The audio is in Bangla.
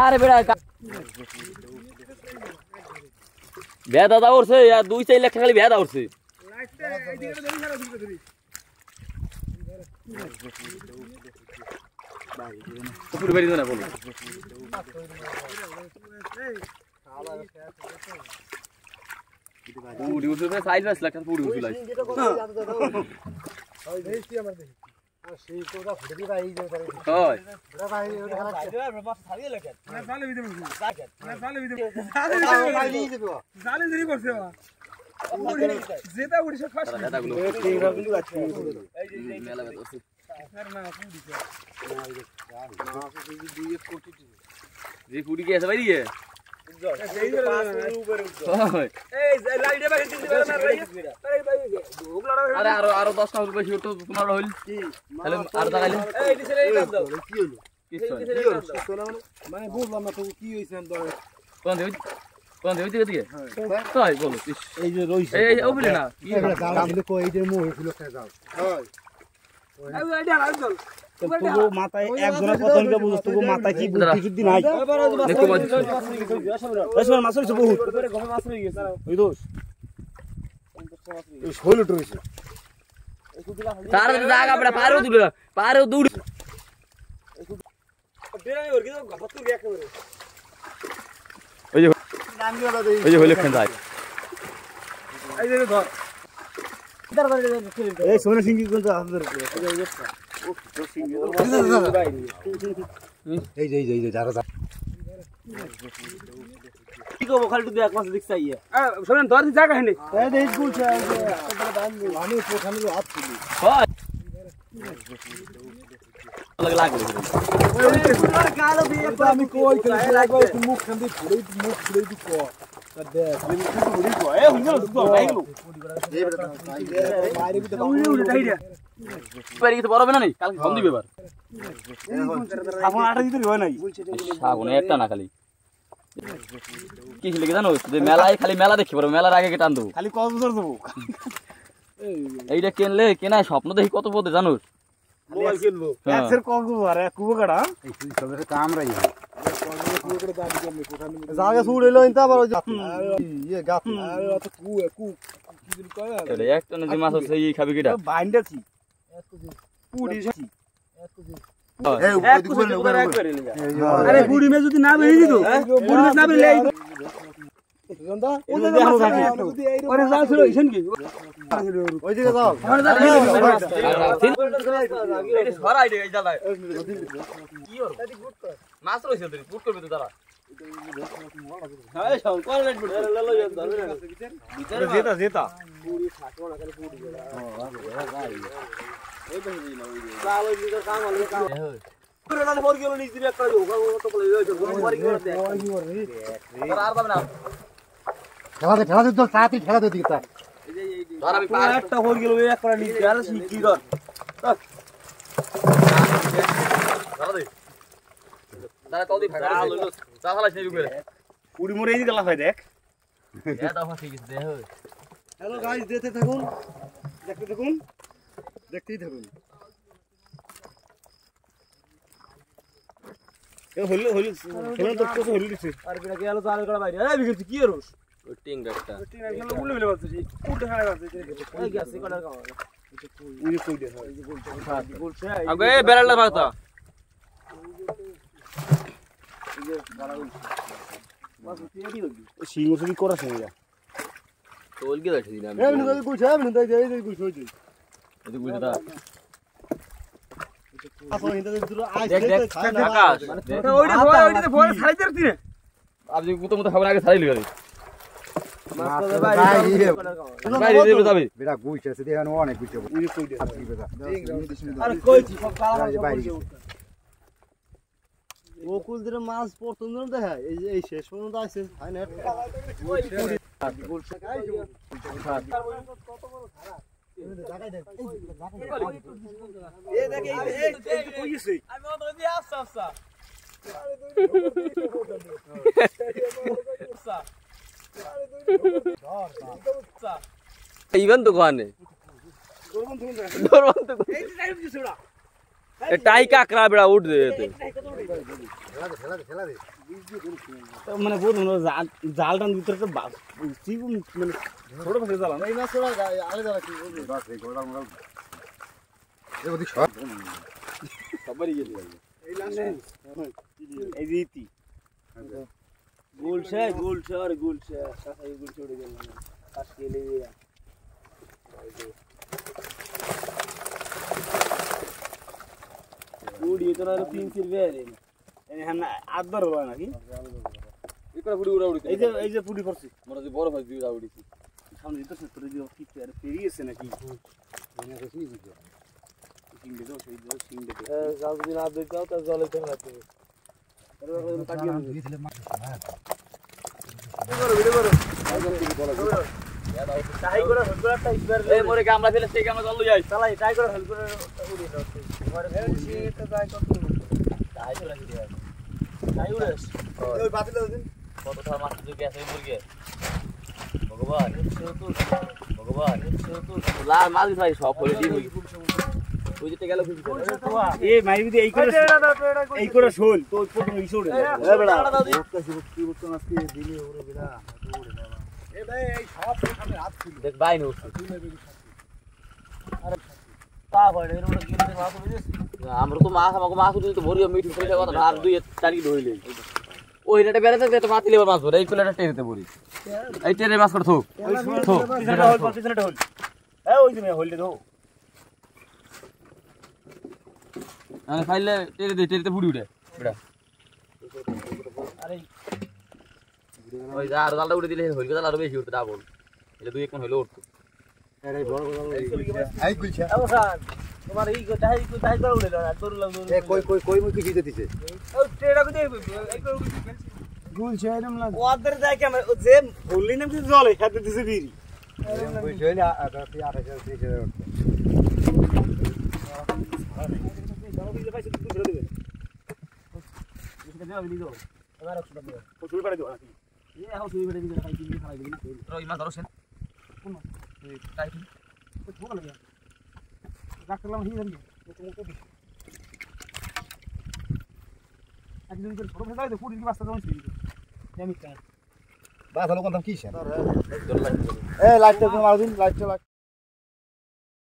আরে বেড়া ভেয়া দাদা উঠছে 2-4 লাখ খালি ভেয়া উঠছে পুরো বেরিয়ে না বলো পুরি উঠে সাইজ বাস লাখ পুরি উঠে লাই ওই দেইছি আমার দেখি আর সেই তোরা ফুটে দি ভাই এই যে ওই ওরা ভাই ওটা খারাপ আছে বাস ছাড়িয়ে লাগে না সালে ভিতরে জাকেট না সালে ভিতরে সালে নিয়ে যাবে সালে দেরি করছে বা যেটা উড়ি সব ফাস্ট দাদাগুলো ঠিক রাখলি আছে এই যে মেলা বেতছে স্যার না পুরি না এই যে কোটি যে পুরি কি আছে ভাই দিয়ে আরে আরো 10 টাকা বেশি তো তোমার হইল তাহলে আর টাকাইলে এই দিছে এই দাও কি হলো কিছু মানে বুঝলাম না তো কি হইছে কোন দেই দিকে তাই বলো এই যে রইছে এই ওপরে না কি গাম দেখো এই যে মুখ হইছিল খেয়ে যাও হয় এই আইডিয়া আর চল তো মাথায় একজনের কথা হইলো বুঝছ তো মাথায় কি বুদ্ধি শুদ্ধি নাই দেখো মাছ মাছ হইছে বহুত গমে মাছ হই গেছে ওই দোষ এই শোল উঠেছে তার জায়গা বড় পারে দূর বেরাই ওর কি গপত গিয়া করে ওই যে ওই যে হইলে খান যায় এই যে ধর ইধার ধরে এই সোনা সিং কি কোন হাজার ও তো সিং এই যে যারা কি কো খালি তুই এক মাস দেখ চাইয়ে সোনা ধর জায়গা হেনে এই দেখ বলছে আমি ওখানে হাত তুলি হয় লাগবে ওই তোর গালো দিয়ে আমি কই করে লাগবে মুখ খান দিয়ে মুখ ঘুরে দি কো দেখ আমি কি ঘুরি কো এ হুন তো বাইলো এই বেটা বাইরে কি তো উড়ে তাই রে পারি কি বড় হবে না নি কাল ফোন দিবে এবার সাবন আটা দিতে হয় নাই সাবন একটা না খালি কি ছিল কি জানো যে মেলায় খালি মেলা দেখি পড়ো মেলার আগে টান দেবো খালি কত বছর দেবো এইটা কিনলে কেনা স্বপ্ন দেখি কত পদে জানোস মোবাইল কিনবো এর কত আরে কুবো কাটা এই সবের কাম রাই কুবো করে দাবি করলে কোথানে জায়গা ছুড়েলো ইনতা আবার ইয়ে গাছ আরে অত কু কি দিন কয় আরে একটা না যে মাছ আছে এই খাবি কিটা বাইন্ডাছি পুড়ি ছি আরে বুড়ি মে যদি না বেরি দিত বুড়ি মে না বেরি জন্দা ও যে দেখো কাকি ওরে জাল ছিল ইছেন কি ওই দিকে যাও এই সরাই দে এই জালাই কি ওর মাছ রইছে তুই গুড করবে তো তারা এই সব কোন লাইট বুড়ি লে লো ধরবে না ভিতরে জেতা পুরি ছাটো না খালি পুরি এই তো হই না ওই চাল ওই দিকে কাম হলো কাম পুরো না ফোর গেল নি দিবে একটা যোগা তো বলে ওই তো পরি করে দে আর আর পাবে না ঠেলা দে তো সাথী ঠেলা দে দিকে ধর আমি পার একটা ফোর গেল ওই একটা নি গেল কি ধর ধর দে দাঁড়া কল দি ভাগা লইলো চা হালাস নেই করে পুরি মরে এই গলা ভাই দেখ এ দাও ঠিক আছে দেখ হ্যালো গাইস দেখতে থাকুন দেখতেই থাকুন এ হইল সোনা তো কত হইল দিছে আর বিনা গেল জাল করা বাইরে এই বিগেছি কি রস ওই টিং একটা উল্লে মিলে বলছিস উল্টে খাড়া আছে এই গেছে কলার কাম ওই কই দে এই যে বলছে আগে বেরালা ভাগতা এই যে বাড়া হইছে মাছ তিনটি হইছে সিং ওসি কি করা শুনে যা তোল গে দেখি না আমি নদী কইছে আমি নদী যাই যাই কইছে ওই এই কইছে দা আপন হিন্দা দিল আইছে আকাশ মানে ওইটা ভয় ছাড়াই দিরতি রে আপনি কুতো মতো খবর আগে ছাড়াই লিয়ে বাইরে দেবে যাবে বেটা গুইছে আছে দেখেন অনেক গুইছে ওই কই দে আরে কইছি সব কালা বাইরে ওকুল দিরে মাছ প্রথম দিন দেখা এই শেষ পর্যন্ত আছে হয় না বলছে কত বড় খারাপ জায়গায় দেখ এই দেখ এই কইছে আমি তো দি আচ্ছা আচ্ছা ইভেন দোকানে দরবন তো এই টাইম দিছড়া টাই কাকড়া বেড়া উঠ দে মানে বহুত জাল টান ভিতরে তো মানে ছোট মাছের জাল না এই মাছ ছোট আলে জাল কি বাস এই গোড়া মোড়া এই ওদিক সব সবারই গেছে এই লানে এই রীতি গোলশা আর গোলশা কাকা এই গোলশা উড়ে গেল কাজ কেলে পুড়ি তো আর 3 বেরে এই হান আদর হলো নাকি ইকড়া পুড়ি উড়া উড়িছে এই যে পুড়ি পড়ছে মোরা যে বড় ভাই উড়া উড়িছে সামনে দিতে সে তোরে দিও কি আর পেরিয়েছে নাকি মনে হচ্ছে কি দিতে সিং দে দাও সেই দাও সিং দে যাও দিন আদ দাও তা জলে তো লাগবে আরে কাটিয়ে দিয়েছিলে মাছ ভিডিও করো টাই করে হলগুলাটা ইসবার এই মোরে গামলা ফেলে সেই গামলা চল যাই চালাই টাই করে হলগুলা উড়ে দাও তোমার সে তো যাই করতে টাই করে কি দেয় টাই উড়েস ওই বাতিল দাও দিন কতটা মাছ দুই গেছে মুরগি ভগবান ভগবান লাল মাছ ভাই সব হলে দিন ওই যেতে গেল এ মাইবি দি এই করে শোল তো প্রথম ইসে উড়ে এ বড়া কি বলতো আজকে দিলে ওরে বিলা উড়ে বাবা এ ভাই এই সব সামনে হাত ছিল দেখ বাই নো আরে তা বড় এর উপরে গিয়ে মাছ উড়ে আমরা তো মাছ আমাকে মাছ উঠে তো ভরিও মিট ফেলে কথা আর 2-4 কিলো হইলে ওই নেটে বেরাতে তো মাছ লিবা মাছ ধরে এই কুলাটা টেরিতে ভরি এই টেরে মাছ করে থো থো পিছনেটা হল এ ওই যে হলতে দাও আমি ফাইলে টেরিতে বুড়ি উঠে বেড়া আরে ওই যা আর জালটা উঠে দিলে হইল জাল আরো বেশি উঠতে ডাবল এটা 2-1 কোন হইলো উঠতো আরে বড় বড় আই গুলছা অবসান তোমার এই তাই করে উড়ে না তোর লাগ এ কই মুই কিছু দিতেছে ও ট্রেডা কই এই করে গুলছা এরম লাগ ওদের যাই কে যে বললি না কিছু জলে খাতে দিছে বিড়ি কই জলে আটা 8000 দিছে রই মাছ ধরছেন কোন টাইট কোন লাগে রাখলাম হি জানি মুখ তো একদিন করে ছোট ফেলাই তো পুরি কি বাস্তা দাও ছিল আমি কাজ বাস হলো কোন দাম কি স্যার এ লাইটটা মার দিন লাইটটা